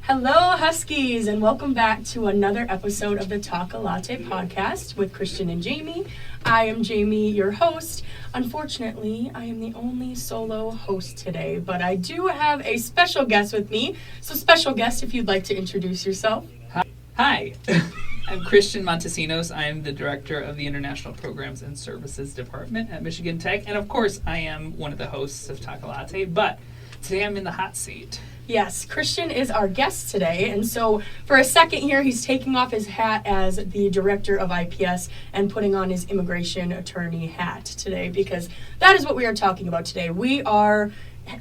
Hello, Huskies, and welcome back to another episode of the Talk a Latte podcast with Christian and Jamie. I am Jamie, your host. Unfortunately, I am the only solo host today, but I do have a special guest with me. So, special guest, if you'd like to introduce yourself. Hi. I'm Christian Montesinos. I'm the Director of the International Programs and Services Department at Michigan Tech. And of course, I am one of the hosts of Talk a Latte, but today I'm in the hot seat. Yes, Christian is our guest today, and so for a second here, he's taking off his hat as the director of IPS and putting on his immigration attorney hat today, because that is what we are talking about today. We are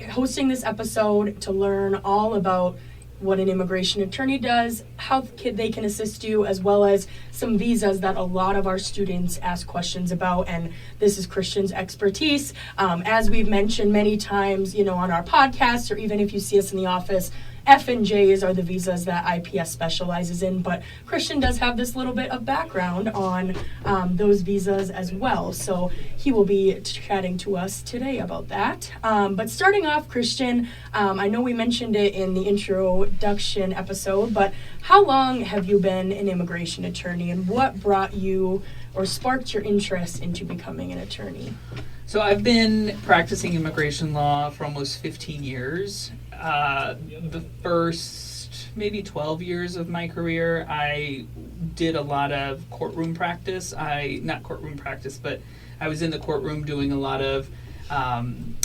hosting this episode to learn all about what an immigration attorney does, how they can assist you, as well as some visas that a lot of our students ask questions about, and this is Christian's expertise. As we've mentioned many times, on our podcast, or even if you see us in the office, F and J's are the visas that IPS specializes in, but Christian does have this little bit of background on those visas as well, so he will be chatting to us today about that. But starting off, Christian, I know we mentioned it in the introduction episode, but how long have you been an immigration attorney, and what brought you or sparked your interest into becoming an attorney? So I've been practicing immigration law for almost 15 years. The first maybe 12 years of my career, I did a lot of courtroom practice. Not courtroom practice, but I was in the courtroom doing a lot of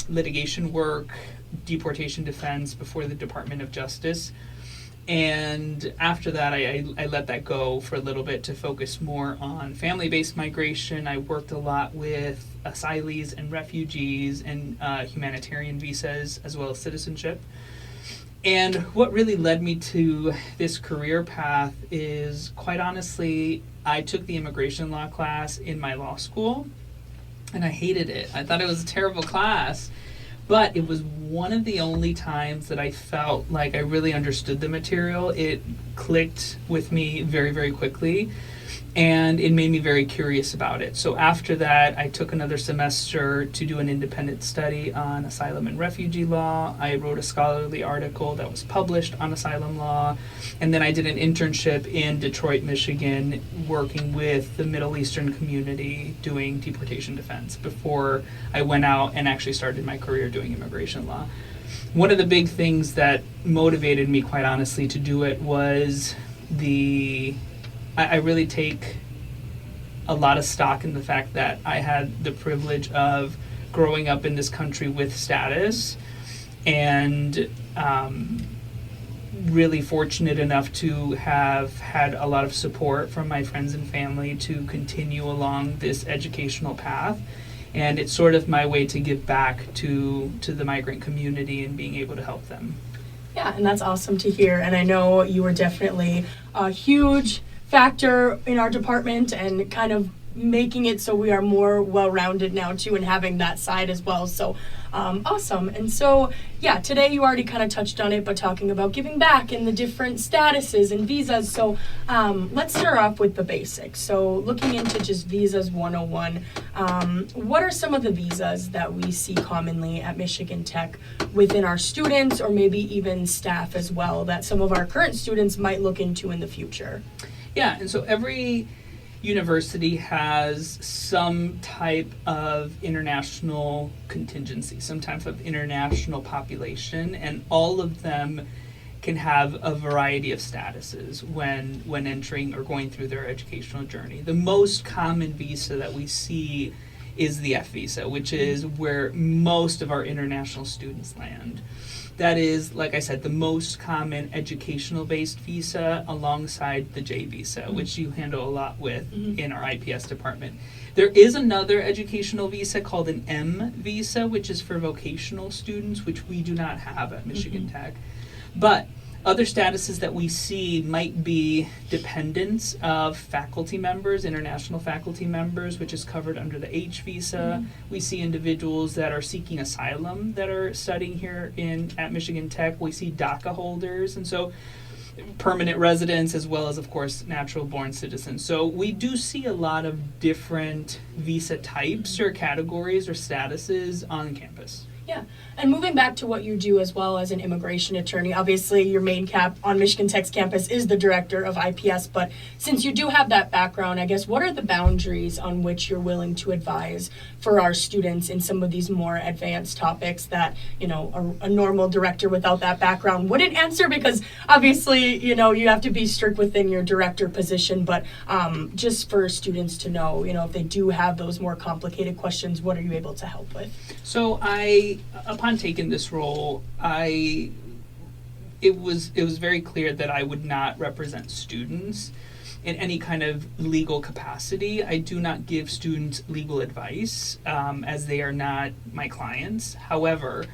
litigation work, deportation defense before the Department of Justice. And after that, I let that go for a little bit to focus more on family-based migration. I worked a lot with asylees and refugees and humanitarian visas, as well as citizenship. And what really led me to this career path is, quite honestly, I took the immigration law class in my law school, and I hated it. I thought it was a terrible class. But it was one of the only times that I felt like I really understood the material. It clicked with me very, very quickly, and it made me very curious about it. So after that, I took another semester to do an independent study on asylum and refugee law. I wrote a scholarly article that was published on asylum law, and then I did an internship in Detroit, Michigan, working with the Middle Eastern community doing deportation defense before I went out and actually started my career doing immigration law. One of the big things that motivated me, quite honestly, to do it was I really take a lot of stock in the fact that I had the privilege of growing up in this country with status, and really fortunate enough to have had a lot of support from my friends and family to continue along this educational path. And it's sort of my way to give back to the migrant community and being able to help them. Yeah, and that's awesome to hear. And I know you were definitely a huge factor in our department and kind of making it so we are more well-rounded now too, and having that side as well. So awesome. And so today you already kind of touched on it, but talking about giving back and the different statuses and visas. So let's start off with the basics. So looking into just visas 101, what are some of the visas that we see commonly at Michigan Tech within our students, or maybe even staff as well, that some of our current students might look into in the future? Yeah, and so every university has some type of international contingency, some type of international population, and all of them can have a variety of statuses when entering or going through their educational journey. The most common visa that we see is the F visa, which is where most of our international students land. That is, like I said, the most common educational-based visa alongside the J visa, which you handle a lot with in our IPS department. There is another educational visa called an M visa, which is for vocational students, which we do not have at Michigan Tech. But other statuses that we see might be dependents of faculty members, international faculty members, which is covered under the H visa. We see individuals that are seeking asylum that are studying here at Michigan Tech. We see DACA holders, and so permanent residents, as well as, of course, natural-born citizens. So we do see a lot of different visa types or categories or statuses on campus. Yeah, and moving back to what you do as well as an immigration attorney, obviously your main cap on Michigan Tech's campus is the director of IPS, but since you do have that background, I guess what are the boundaries on which you're willing to advise for our students in some of these more advanced topics that, you know, a normal director without that background wouldn't answer, because obviously, you know, you have to be strict within your director position, but just for students to know, you know, if they do have those more complicated questions, what are you able to help with? So upon taking this role, it was very clear that I would not represent students in any kind of legal capacity. I do not give students legal advice, as they are not my clients. However,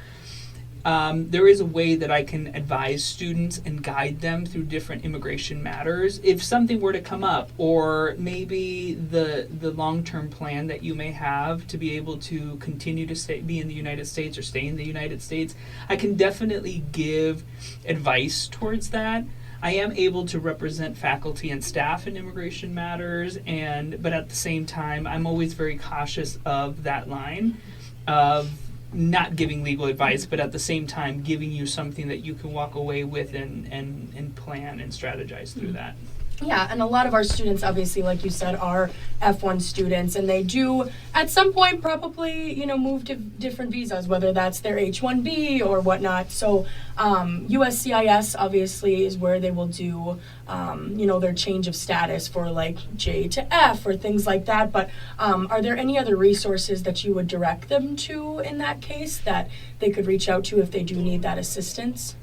there is a way that I can advise students and guide them through different immigration matters. If something were to come up, or maybe the long-term plan that you may have to be able to continue to be in the United States or stay in the United States, I can definitely give advice towards that. I am able to represent faculty and staff in immigration matters, but at the same time, I'm always very cautious of that line of not giving legal advice, but at the same time giving you something that you can walk away with and plan and strategize through that. Yeah, and a lot of our students, obviously, like you said, are F1 students, and they do, at some point, probably, you know, move to different visas, whether that's their H1B or whatnot. So USCIS, obviously, is where they will do, you know, their change of status for, like, J to F or things like that. But are there any other resources that you would direct them to in that case that they could reach out to if they do need that assistance?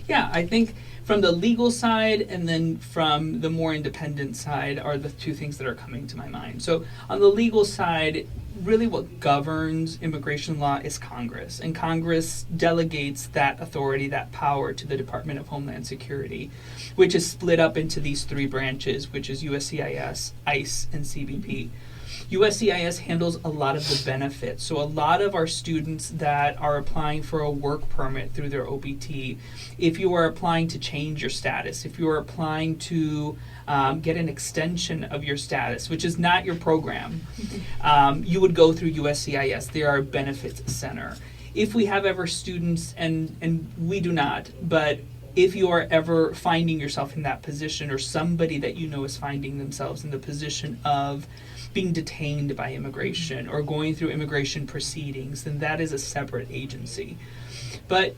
Yeah, I think from the legal side and then from the more independent side are the two things that are coming to my mind. So on the legal side, really what governs immigration law is Congress, and Congress delegates that authority, that power, to the Department of Homeland Security, which is split up into these three branches, which is USCIS, ICE, and CBP. USCIS handles a lot of the benefits. So a lot of our students that are applying for a work permit through their OPT, if you are applying to change your status, if you are applying to get an extension of your status, which is not your program, you would go through USCIS. They are a benefits center. If we have ever students, and we do not, but if you are ever finding yourself in that position, or somebody that you know is finding themselves in the position of being detained by immigration or going through immigration proceedings, then that is a separate agency. But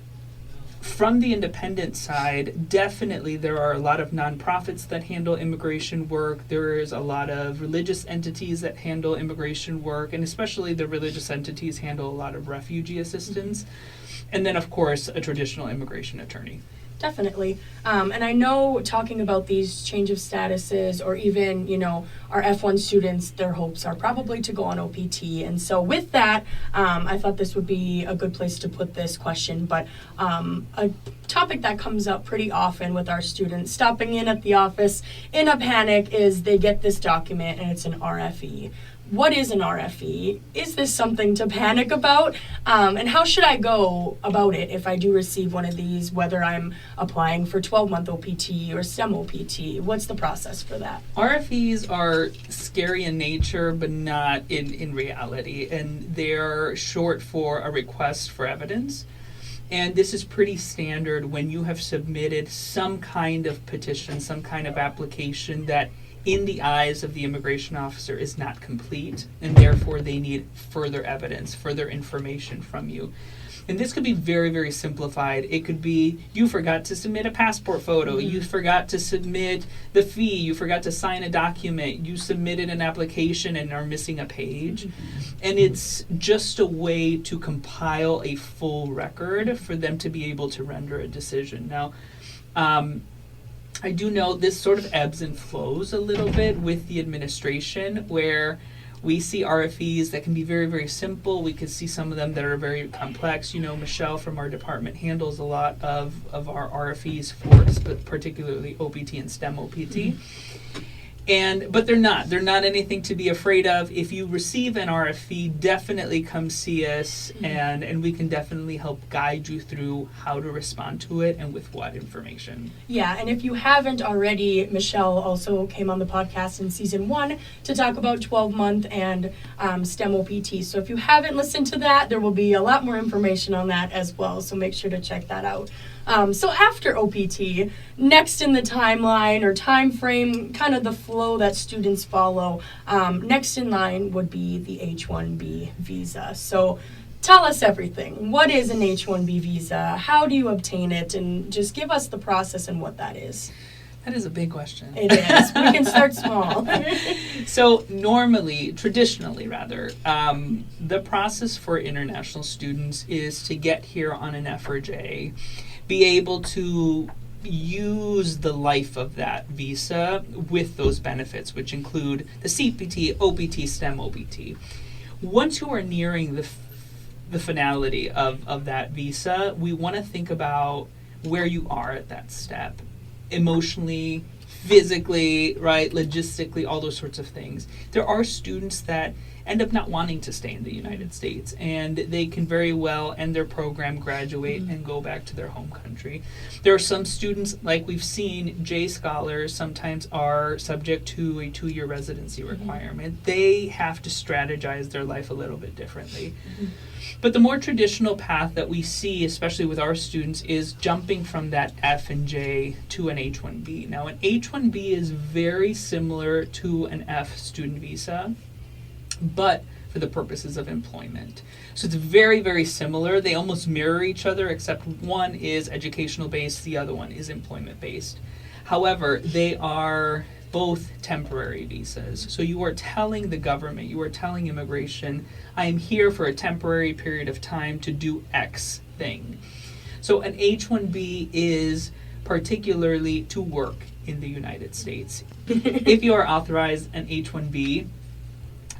from the independent side, definitely there are a lot of nonprofits that handle immigration work. There is a lot of religious entities that handle immigration work, and especially the religious entities handle a lot of refugee assistance. And then, of course, a traditional immigration attorney. Definitely. And I know, talking about these change of statuses, or even, you know, our F1 students, their hopes are probably to go on OPT. And so with that, I thought this would be a good place to put this question. But a topic that comes up pretty often with our students stopping in at the office in a panic is they get this document and it's an RFE. What is an RFE? Is this something to panic about? And how should I go about it if I do receive one of these, whether I'm applying for 12-month OPT or STEM OPT? What's the process for that? RFEs are scary in nature, but not in reality. And they're short for a request for evidence. And this is pretty standard when you have submitted some kind of petition, some kind of application that in the eyes of the immigration officer is not complete, and therefore they need further evidence, further information from you. And this could be very, very simplified. It could be you forgot to submit a passport photo, you forgot to submit the fee, you forgot to sign a document, you submitted an application and are missing a page. And it's just a way to compile a full record for them to be able to render a decision. Now, I do know this sort of ebbs and flows a little bit with the administration, where we see RFEs that can be very, very simple. We could see some of them that are very complex. You know, Michelle from our department handles a lot of our RFEs for particularly OPT and STEM OPT. But they're not anything to be afraid of. If you receive an RFE, definitely come see us, and we can definitely help guide you through how to respond to it and with what information. Yeah, and if you haven't already, Michelle also came on the podcast in season 1 to talk about 12-month and STEM OPT. So if you haven't listened to that, there will be a lot more information on that as well. So make sure to check that out. So after OPT, next in the timeline or time frame, kind of the flow that students follow, next in line would be the H1B visa. So tell us everything. What is an H1B visa? How do you obtain it? And just give us the process and what that is. That is a big question. It is. We can start small. So traditionally, the process for international students is to get here on an F or J, be able to use the life of that visa with those benefits, which include the CPT, OPT, STEM OPT. Once you are nearing the finality of that visa, we want to think about where you are at that step, emotionally, physically, right, logistically, all those sorts of things. There are students that end up not wanting to stay in the United States, and they can very well end their program, graduate, and go back to their home country. There are some students, like we've seen, J scholars sometimes are subject to a 2-year residency requirement. They have to strategize their life a little bit differently. But the more traditional path that we see, especially with our students, is jumping from that F and J to an H1B. Now, an H1B is very similar to an F student visa, but for the purposes of employment. So it's very, very similar. They almost mirror each other, except one is educational based, the other one is employment based. However, they are both temporary visas. So you are telling the government, you are telling immigration, I am here for a temporary period of time to do X thing. So an H1B is particularly to work in the United States. If you are authorized an H1B,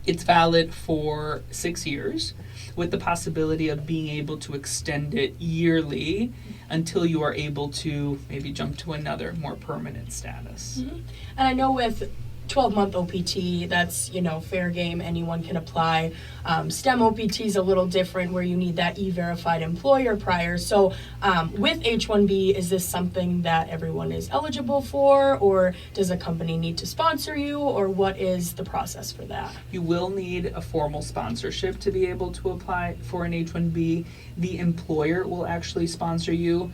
it's valid for 6 years with the possibility of being able to extend it yearly until you are able to maybe jump to another more permanent status. And I know with 12-month OPT, that's, fair game. Anyone can apply. STEM OPT is a little different where you need that E-verified employer prior. So with H1B, is this something that everyone is eligible for, or does a company need to sponsor you, or what is the process for that? You will need a formal sponsorship to be able to apply for an H1B. The employer will actually sponsor you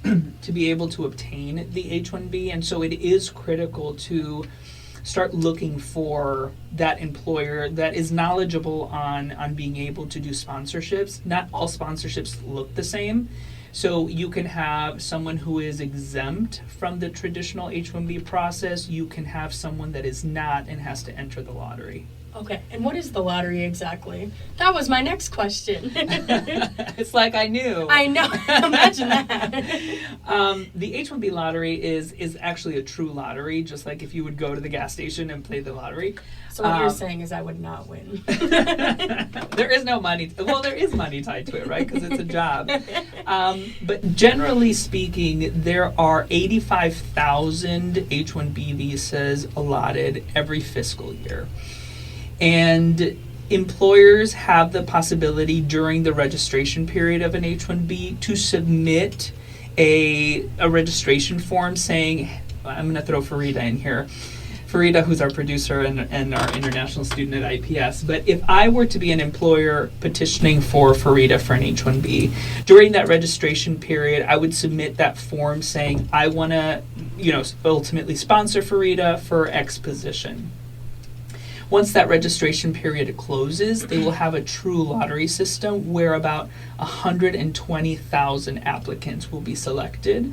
to be able to obtain the H1B, and so it is critical to start looking for that employer that is knowledgeable on being able to do sponsorships. Not all sponsorships look the same. So you can have someone who is exempt from the traditional H1B process. You can have someone that is not and has to enter the lottery. Okay, and what is the lottery exactly? That was my next question. It's like I knew. I know. Imagine that. The H1B lottery is actually a true lottery, just like if you would go to the gas station and play the lottery. So what you're saying is I would not win. There is no money. Well, there is money tied to it, right? Because it's a job. But generally speaking, there are 85,000 H1B visas allotted every fiscal year. And employers have the possibility during the registration period of an H-1B to submit a registration form saying, I'm going to throw Farida in here. Farida, who's our producer and our international student at IPS. But if I were to be an employer petitioning for Farida for an H-1B, during that registration period, I would submit that form saying, I want to, ultimately sponsor Farida for X position. Once that registration period closes, they will have a true lottery system where about 120,000 applicants will be selected.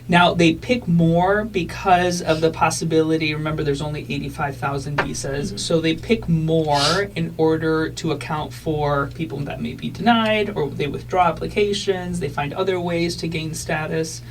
Now, they pick more because of the possibility, remember there's only 85,000 visas, so they pick more in order to account for people that may be denied, or they withdraw applications, they find other ways to gain status.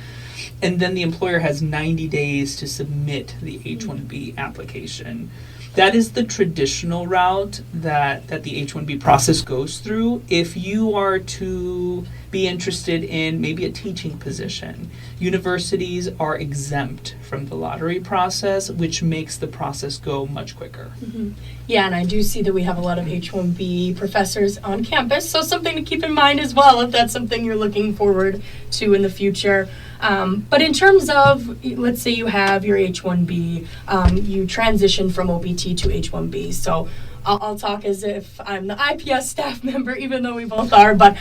And then the employer has 90 days to submit the H-1B application. That is the traditional route that the H-1B process goes through. If you are to be interested in maybe a teaching position. Universities are exempt from the lottery process, which makes the process go much quicker. Mm-hmm. Yeah, and I do see that we have a lot of H1B professors on campus, so something to keep in mind as well if that's something you're looking forward to in the future. But in terms of, let's say you have your H1B, you transition from OPT to H1B. So I'll talk as if I'm the IPS staff member, even though we both are. But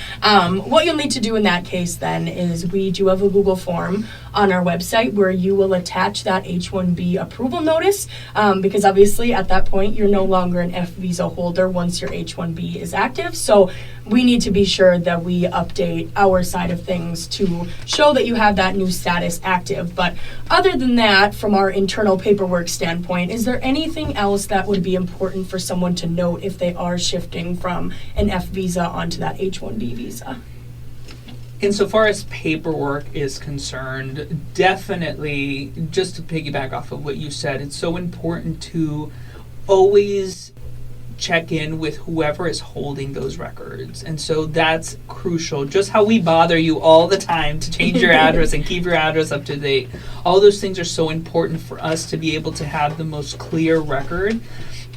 what you'll need to do in that case then is we do have a Google form on our website where you will attach that H1B approval notice, because obviously at that point you're no longer an F visa holder once your H1B is active. So we need to be sure that we update our side of things to show that you have that new status active. But other than that, from our internal paperwork standpoint, is there anything else that would be important for someone to note if they are shifting from an F visa onto that H1B visa? Insofar as paperwork is concerned, definitely, just to piggyback off of what you said, it's so important to always check in with whoever is holding those records. And so that's crucial. Just how we bother you all the time to change your address and keep your address up to date. All those things are so important for us to be able to have the most clear record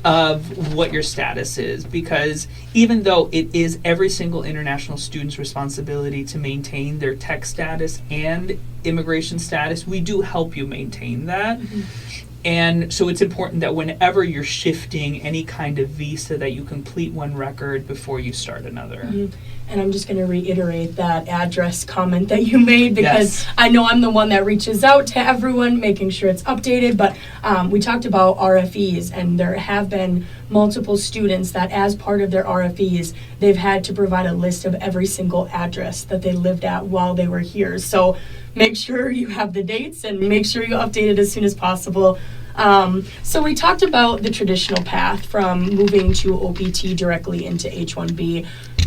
of what your status is, because even though it is every single international student's responsibility to maintain their tech status and immigration status, we do help you maintain that. Mm-hmm. And so it's important that whenever you're shifting any kind of visa that you complete one record before you start another. Mm-hmm. And I'm just going to reiterate that address comment that you made, because yes. I know I'm the one that reaches out to everyone, making sure it's updated. But we talked about RFEs, and there have been multiple students that as part of their RFEs, they've had to provide a list of every single address that they lived at while they were here. So make sure you have the dates and make sure you update it as soon as possible. So we talked about the traditional path from moving to OPT directly into H1B,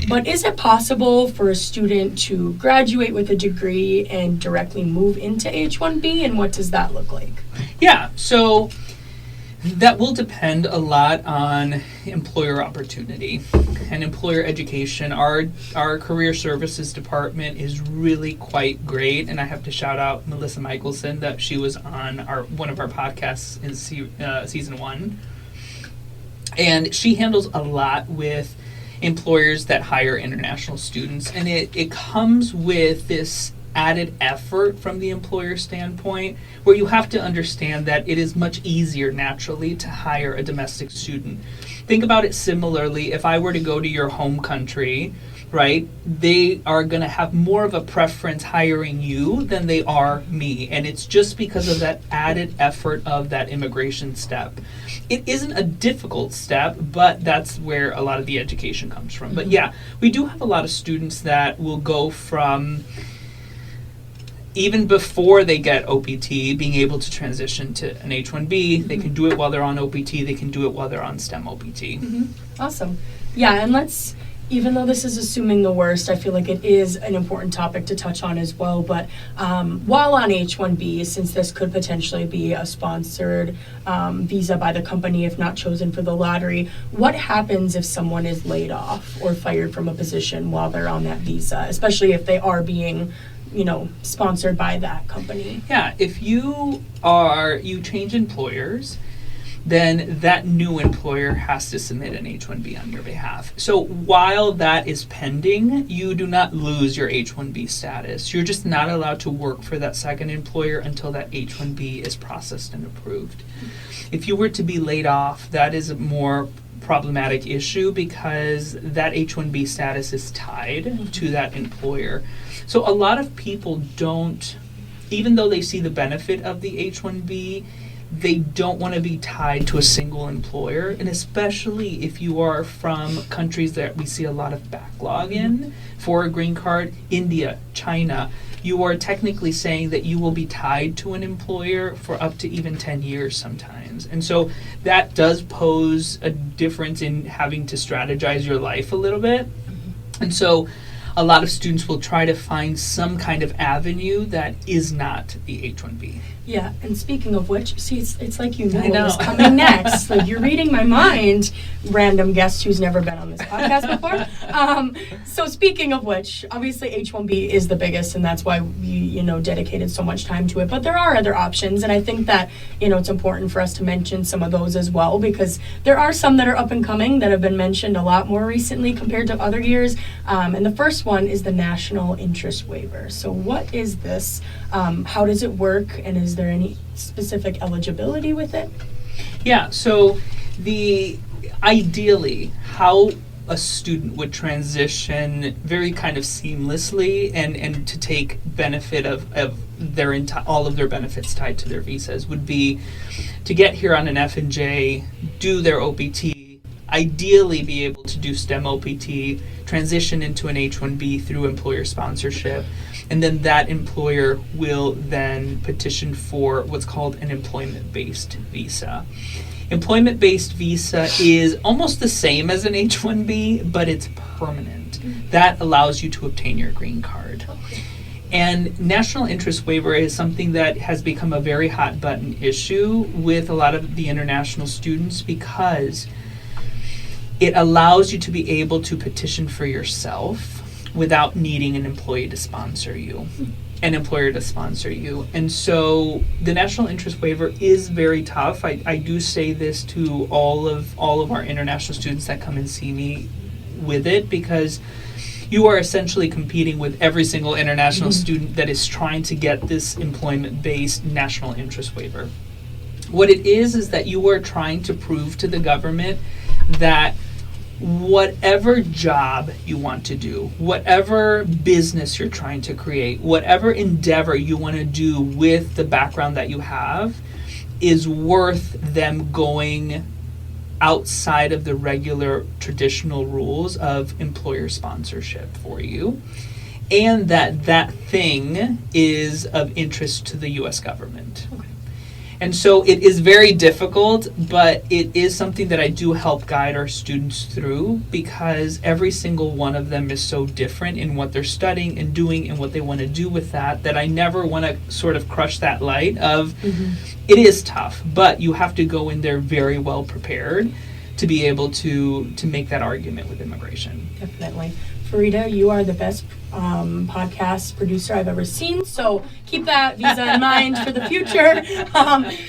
but is it possible for a student to graduate with a degree and directly move into H1B, and what does that look like? Yeah, so that will depend a lot on employer opportunity and employer education. Our career services department is really quite great, and I have to shout out Melissa Michelson that she was on one of our podcasts in season 1. And she handles a lot with employers that hire international students, and it comes with this added effort from the employer standpoint, where you have to understand that it is much easier naturally to hire a domestic student. Think about it similarly. If I were to go to your home country, right, they are going to have more of a preference hiring you than they are me. And it's just because of that added effort of that immigration step. It isn't a difficult step, but that's where a lot of the education comes from. Mm-hmm. But yeah, we do have a lot of students that will go from even before they get OPT, being able to transition to an H1B. Mm-hmm. They can do it while they're on OPT. They can do it while they're on STEM OPT. Mm-hmm. Awesome. Yeah, and even though this is assuming the worst, I feel like it is an important topic to touch on as well. But while on H1B, since this could potentially be a sponsored visa by the company if not chosen for the lottery, what happens if someone is laid off or fired from a position while they're on that visa, especially if they are being sponsored by that company? Yeah, if you change employers, then that new employer has to submit an H1B on your behalf. So while that is pending, you do not lose your H1B status. You're just not allowed to work for that second employer until that H1B is processed and approved. If you were to be laid off, that is a more problematic issue because that H1B status is tied to that employer. So a lot of people don't, even though they see the benefit of the H1B, they don't want to be tied to a single employer, and especially if you are from countries that we see a lot of backlog in for a green card, India, China, you are technically saying that you will be tied to an employer for up to even 10 years sometimes. And so that does pose a difference in having to strategize your life a little bit. And so a lot of students will try to find some kind of avenue that is not the H1B. Yeah, and speaking of which, see, it's like you know I know. what's coming next. Like, you're reading my mind, random guest who's never been on this podcast before. So speaking of which, obviously H1B is the biggest, and that's why we, dedicated so much time to it. But there are other options, and I think that, it's important for us to mention some of those as well, because there are some that are up and coming that have been mentioned a lot more recently compared to other years. And the first one is the National Interest Waiver. So what is this? How does it work? And is there any specific eligibility with it? Yeah, so ideally, how a student would transition very kind of seamlessly and to take benefit of their all of their benefits tied to their visas would be to get here on an F&J, do their OPT, ideally be able to do STEM OPT, transition into an H1B through employer sponsorship, and then that employer will then petition for what's called an employment-based visa. Employment-based visa is almost the same as an H1B, but it's permanent. That allows you to obtain your green card. Okay. And national interest waiver is something that has become a very hot button issue with a lot of the international students because it allows you to be able to petition for yourself without needing an employer to sponsor you. And so the national interest waiver is very tough. I do say this to all of our international students that come and see me with it, because you are essentially competing with every single international student that is trying to get this employment-based national interest waiver. What it is that you are trying to prove to the government that whatever job you want to do, whatever business you're trying to create, whatever endeavor you want to do with the background that you have is worth them going outside of the regular traditional rules of employer sponsorship for you, and that thing is of interest to the U.S. government. Okay. And so it is very difficult, but it is something that I do help guide our students through, because every single one of them is so different in what they're studying and doing and what they want to do with that I never want to sort of crush that light of it is tough, but you have to go in there very well prepared to be able to make that argument with immigration. Definitely. Farida, you are the best podcast producer I've ever seen, so keep that visa in mind for the future.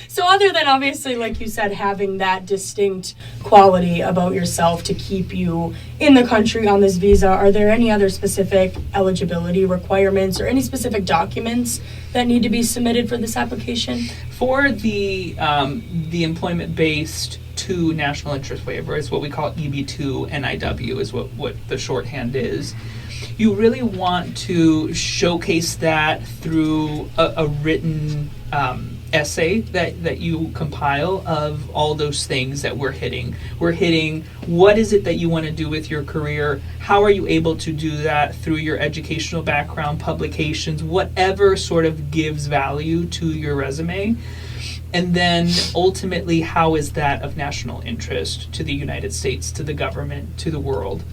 So other than obviously, like you said, having that distinct quality about yourself to keep you in the country on this visa, are there any other specific eligibility requirements or any specific documents that need to be submitted for this application? For the employment-based to national interest waiver, is what we call EB2 NIW, is what the shorthand is. You really want to showcase that through a written essay that you compile of all those things that we're hitting. We're hitting what is it that you want to do with your career, how are you able to do that through your educational background, publications, whatever sort of gives value to your resume. And then ultimately, how is that of national interest to the United States, to the government, to the world?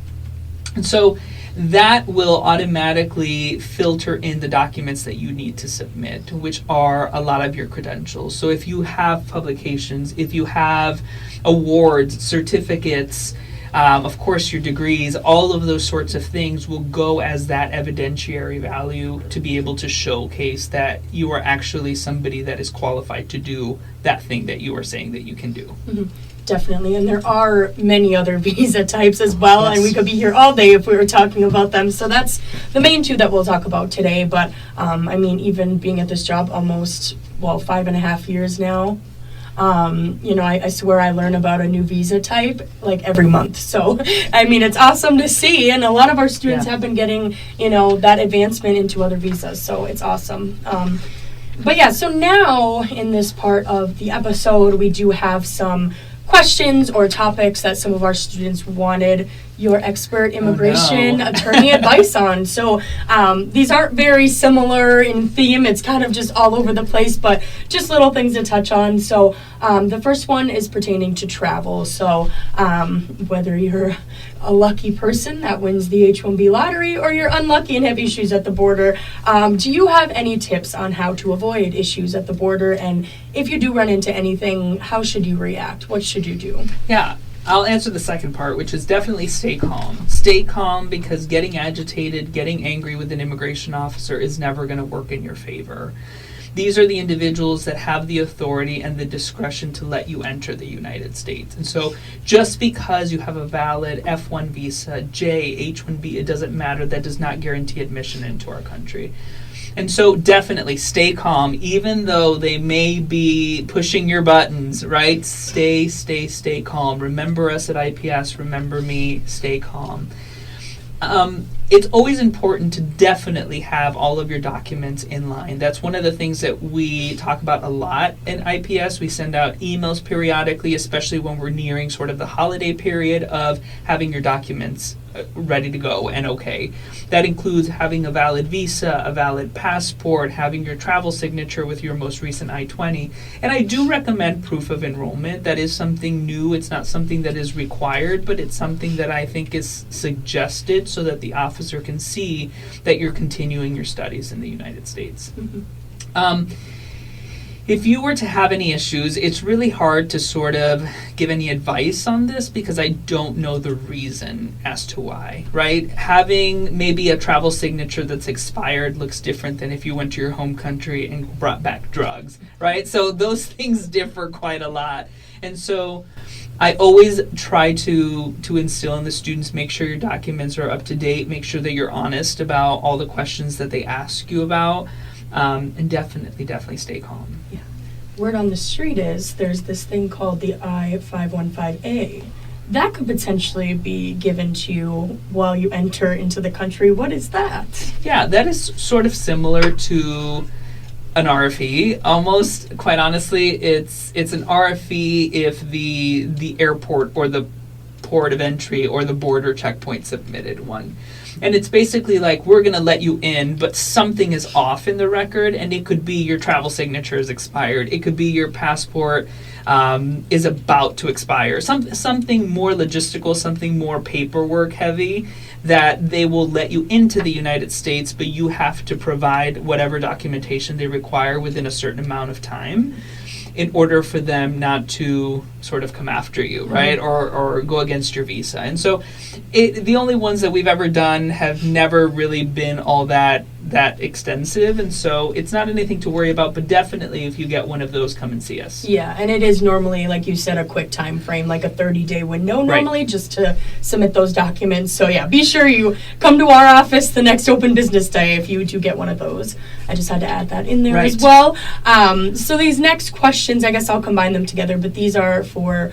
And so that will automatically filter in the documents that you need to submit, which are a lot of your credentials. So if you have publications, if you have awards, certificates, of course your degrees, all of those sorts of things will go as that evidentiary value to be able to showcase that you are actually somebody that is qualified to do that thing that you are saying that you can do. Mm-hmm. Definitely, and there are many other visa types as well, Yes. and we could be here all day if we were talking about them. So that's the main two that we'll talk about today. But I mean, even being at this job almost 5.5 years now, I swear I learn about a new visa type like every month. So I mean, it's awesome to see, and a lot of our students have been getting that advancement into other visas. So it's awesome. But yeah, so now in this part of the episode, we do have some questions or topics that some of our students wanted your expert immigration no. attorney advice on. So these aren't very similar in theme. It's kind of just all over the place, but just little things to touch on. So the first one is pertaining to travel. So whether you're a lucky person that wins the H1B lottery or you're unlucky and have issues at the border, do you have any tips on how to avoid issues at the border? And if you do run into anything, how should you react? What should you do? Yeah. I'll answer the second part, which is definitely stay calm. Stay calm, because getting agitated, getting angry with an immigration officer is never going to work in your favor. These are the individuals that have the authority and the discretion to let you enter the United States. And so just because you have a valid F1 visa, J, H1B, it doesn't matter. That does not guarantee admission into our country. And so definitely stay calm, even though they may be pushing your buttons, right? Stay calm. Remember us at IPS, remember me, stay calm. It's always important to definitely have all of your documents in line. That's one of the things that we talk about a lot in IPS. We send out emails periodically, especially when we're nearing sort of the holiday period, of having your documents ready to go and okay. That includes having a valid visa, a valid passport, having your travel signature with your most recent I-20. And I do recommend proof of enrollment. That is something new. It's not something that is required, but it's something that I think is suggested so that the officer can see that you're continuing your studies in the United States. Mm-hmm. If you were to have any issues, it's really hard to sort of give any advice on this because I don't know the reason as to why, right? Having maybe a travel signature that's expired looks different than if you went to your home country and brought back drugs, right? So those things differ quite a lot. And so I always try to instill in the students, make sure your documents are up to date, make sure that you're honest about all the questions that they ask you about. And definitely stay calm. Yeah. Word on the street is there's this thing called the I-515A. That could potentially be given to you while you enter into the country. What is that? Yeah, that is sort of similar to an RFE. Almost, quite honestly, it's an RFE if the airport or the port of entry or the border checkpoint submitted one. And it's basically like, we're going to let you in, but something is off in the record, and it could be your travel signature is expired. It could be your passport is about to expire. Something more logistical, something more paperwork heavy, that they will let you into the United States, but you have to provide whatever documentation they require within a certain amount of time in order for them not to sort of come after you, right? Or go against your visa. And so the only ones that we've ever done have never really been all that extensive, and so it's not anything to worry about, but definitely if you get one of those, come and see us. Yeah, and it is normally, like you said, a quick time frame, like a 30-day window normally, right, just to submit those documents. So yeah, be sure you come to our office the next open business day if you do get one of those. I just had to add that in there as well. So these next questions, I guess I'll combine them together, but these are for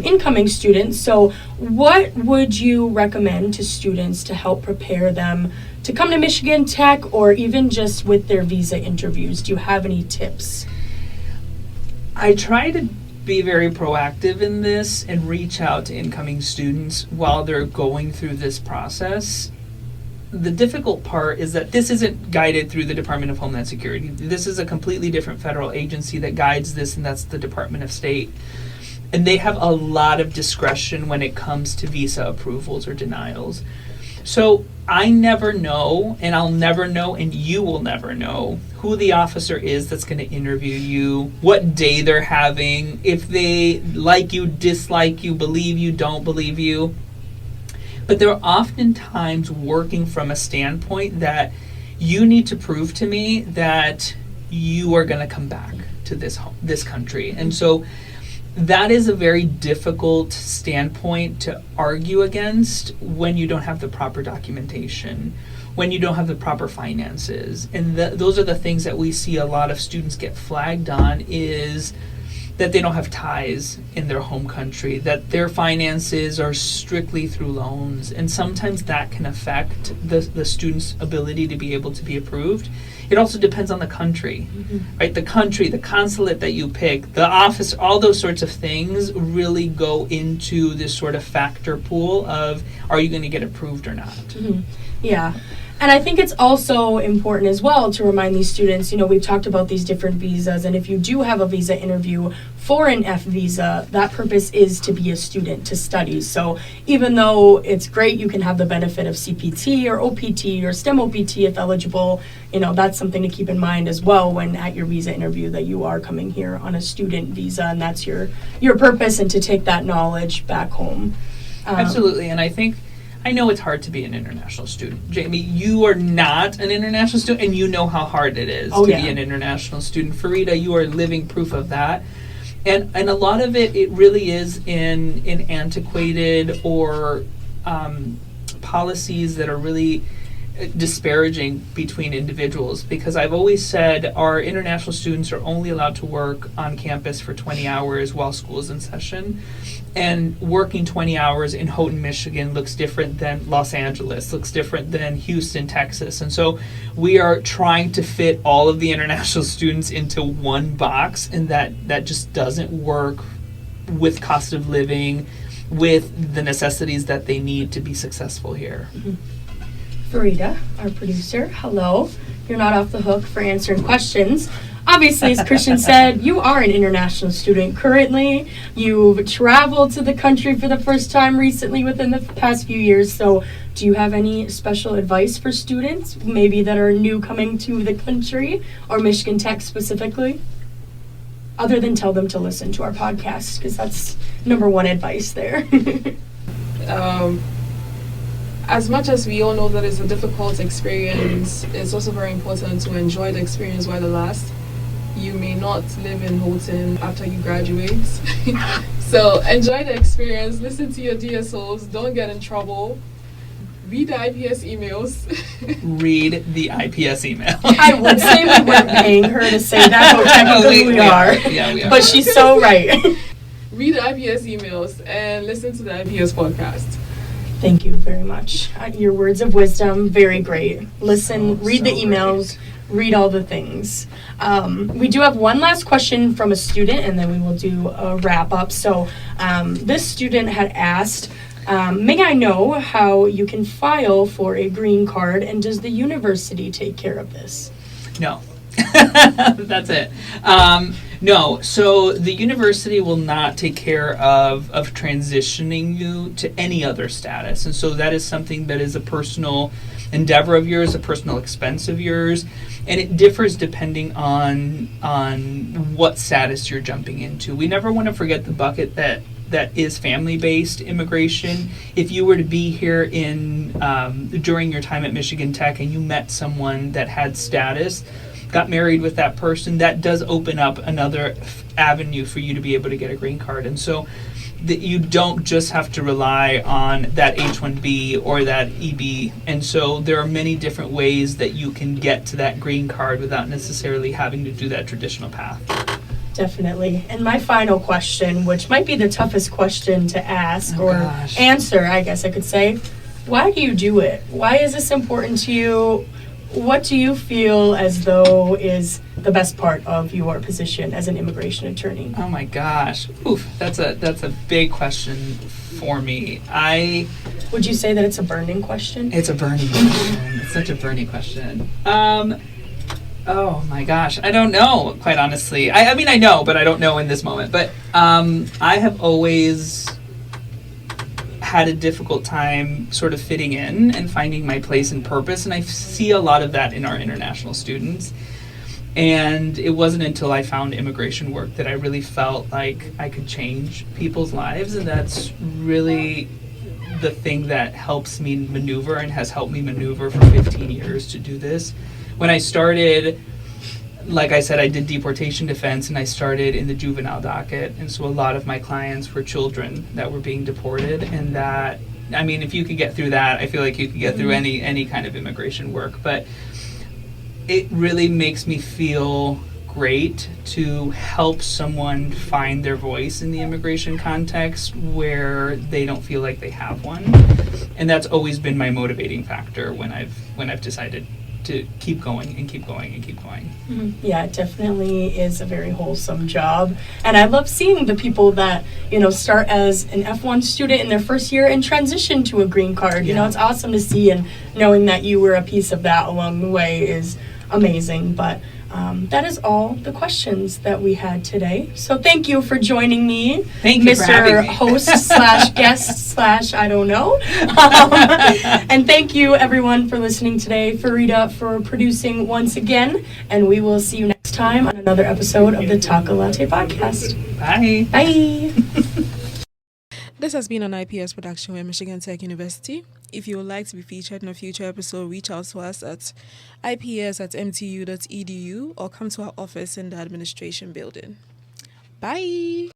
incoming students. So what would you recommend to students to help prepare them to come to Michigan Tech, or even just with their visa interviews? Do you have any tips? I try to be very proactive in this and reach out to incoming students while they're going through this process. The difficult part is that this isn't guided through the Department of Homeland Security. This is a completely different federal agency that guides this, and that's the Department of State. And they have a lot of discretion when it comes to visa approvals or denials. So I never know, and I'll never know, and you will never know who the officer is that's going to interview you, what day they're having, if they like you, dislike you, believe you, don't believe you. But they're oftentimes working from a standpoint that you need to prove to me that you are going to come back to this country. And so that is a very difficult standpoint to argue against when you don't have the proper documentation, when you don't have the proper finances. And those are the things that we see a lot of students get flagged on, is that they don't have ties in their home country, that their finances are strictly through loans, and sometimes that can affect the student's ability to be able to be approved. It also depends on the country, right? The country, the consulate that you pick, the office, all those sorts of things really go into this sort of factor pool of, are you going to get approved or not? Yeah. And I think it's also important as well to remind these students, we've talked about these different visas, and if you do have a visa interview for an F visa, that purpose is to be a student, to study. So even though it's great, you can have the benefit of CPT or OPT or STEM OPT if eligible, that's something to keep in mind as well when at your visa interview, that you are coming here on a student visa, and that's your purpose, and to take that knowledge back home. Absolutely, and I know it's hard to be an international student. Jamie, you are not an international student, and you know how hard it is to be an international student. Farida, you are living proof of that. And a lot of it really is in antiquated or policies that are really disparaging between individuals, because I've always said our international students are only allowed to work on campus for 20 hours while school's in session. And working 20 hours in Houghton, Michigan looks different than Los Angeles, looks different than Houston, Texas. And so we are trying to fit all of the international students into one box, and that just doesn't work with cost of living, with the necessities that they need to be successful here. Farida, our producer, hello. You're not off the hook for answering questions. Obviously, as Christian said, you are an international student currently. You've traveled to the country for the first time recently within the past few years. So do you have any special advice for students, maybe that are new coming to the country, or Michigan Tech specifically? Other than tell them to listen to our podcast, because that's number one advice there. As much as we all know that it's a difficult experience, it's also very important to enjoy the experience while it lasts. You may not live in Houghton after you graduate. So enjoy the experience, listen to your DSOs, don't get in trouble. Read the IPS emails. Read the IPS email. I would say we weren't paying her to say that, but technically we are. Yeah, we are. But she's so right. Read the IPS emails and listen to the IPS podcast. Thank you very much. Your words of wisdom, very great. Listen, read the emails, read all the things. We do have one last question from a student, and then we will do a wrap up. So this student had asked, may I know how you can file for a green card, and does the university take care of this? No. That's it. No, so the university will not take care of transitioning you to any other status. And so that is something that is a personal endeavor of yours, a personal expense of yours, and it differs depending on what status you're jumping into. We never want to forget the bucket that is family-based immigration. If you were to be here during your time at Michigan Tech and you met someone that had status, got married with that person, that does open up another avenue for you to be able to get a green card. And so that you don't just have to rely on that H1B or that EB. And so there are many different ways that you can get to that green card without necessarily having to do that traditional path. Definitely. And my final question, which might be the toughest question to ask answer, I guess I could say, why do you do it? Why is this important to you? What do you feel as though is the best part of your position as an immigration attorney? Oh my gosh. Oof, that's a big question for me. Would you say that it's a burning question? It's a burning question. It's such a burning question. Oh my gosh. I don't know, quite honestly. I mean, I know, but I don't know in this moment. But I have always had a difficult time sort of fitting in and finding my place and purpose, and I see a lot of that in our international students. And it wasn't until I found immigration work that I really felt like I could change people's lives, and that's really the thing that helps me maneuver and has helped me maneuver for 15 years to do this. When I started, like I said, I did deportation defense, and I started in the juvenile docket, and so a lot of my clients were children that were being deported, and that, I mean, if you could get through that, I feel like you could get through any kind of immigration work. But it really makes me feel great to help someone find their voice in the immigration context where they don't feel like they have one. And that's always been my motivating factor when I've decided to keep going and keep going and keep going. Mm-hmm. Yeah, it definitely is a very wholesome job. And I love seeing the people that, start as an F1 student in their first year and transition to a green card. Yeah. It's awesome to see, and knowing that you were a piece of that along the way is amazing. But that is all the questions that we had today. So thank you for joining me, Thank you Mr. for having me. Host / guest / I don't know. And thank you everyone for listening today, Farida for producing once again, and we will see you next time on another episode of the Taco Latte Podcast. Bye. Bye. This has been an IPS production with Michigan Tech University. If you would like to be featured in a future episode, reach out to us at ips@mtu.edu or come to our office in the administration building. Bye!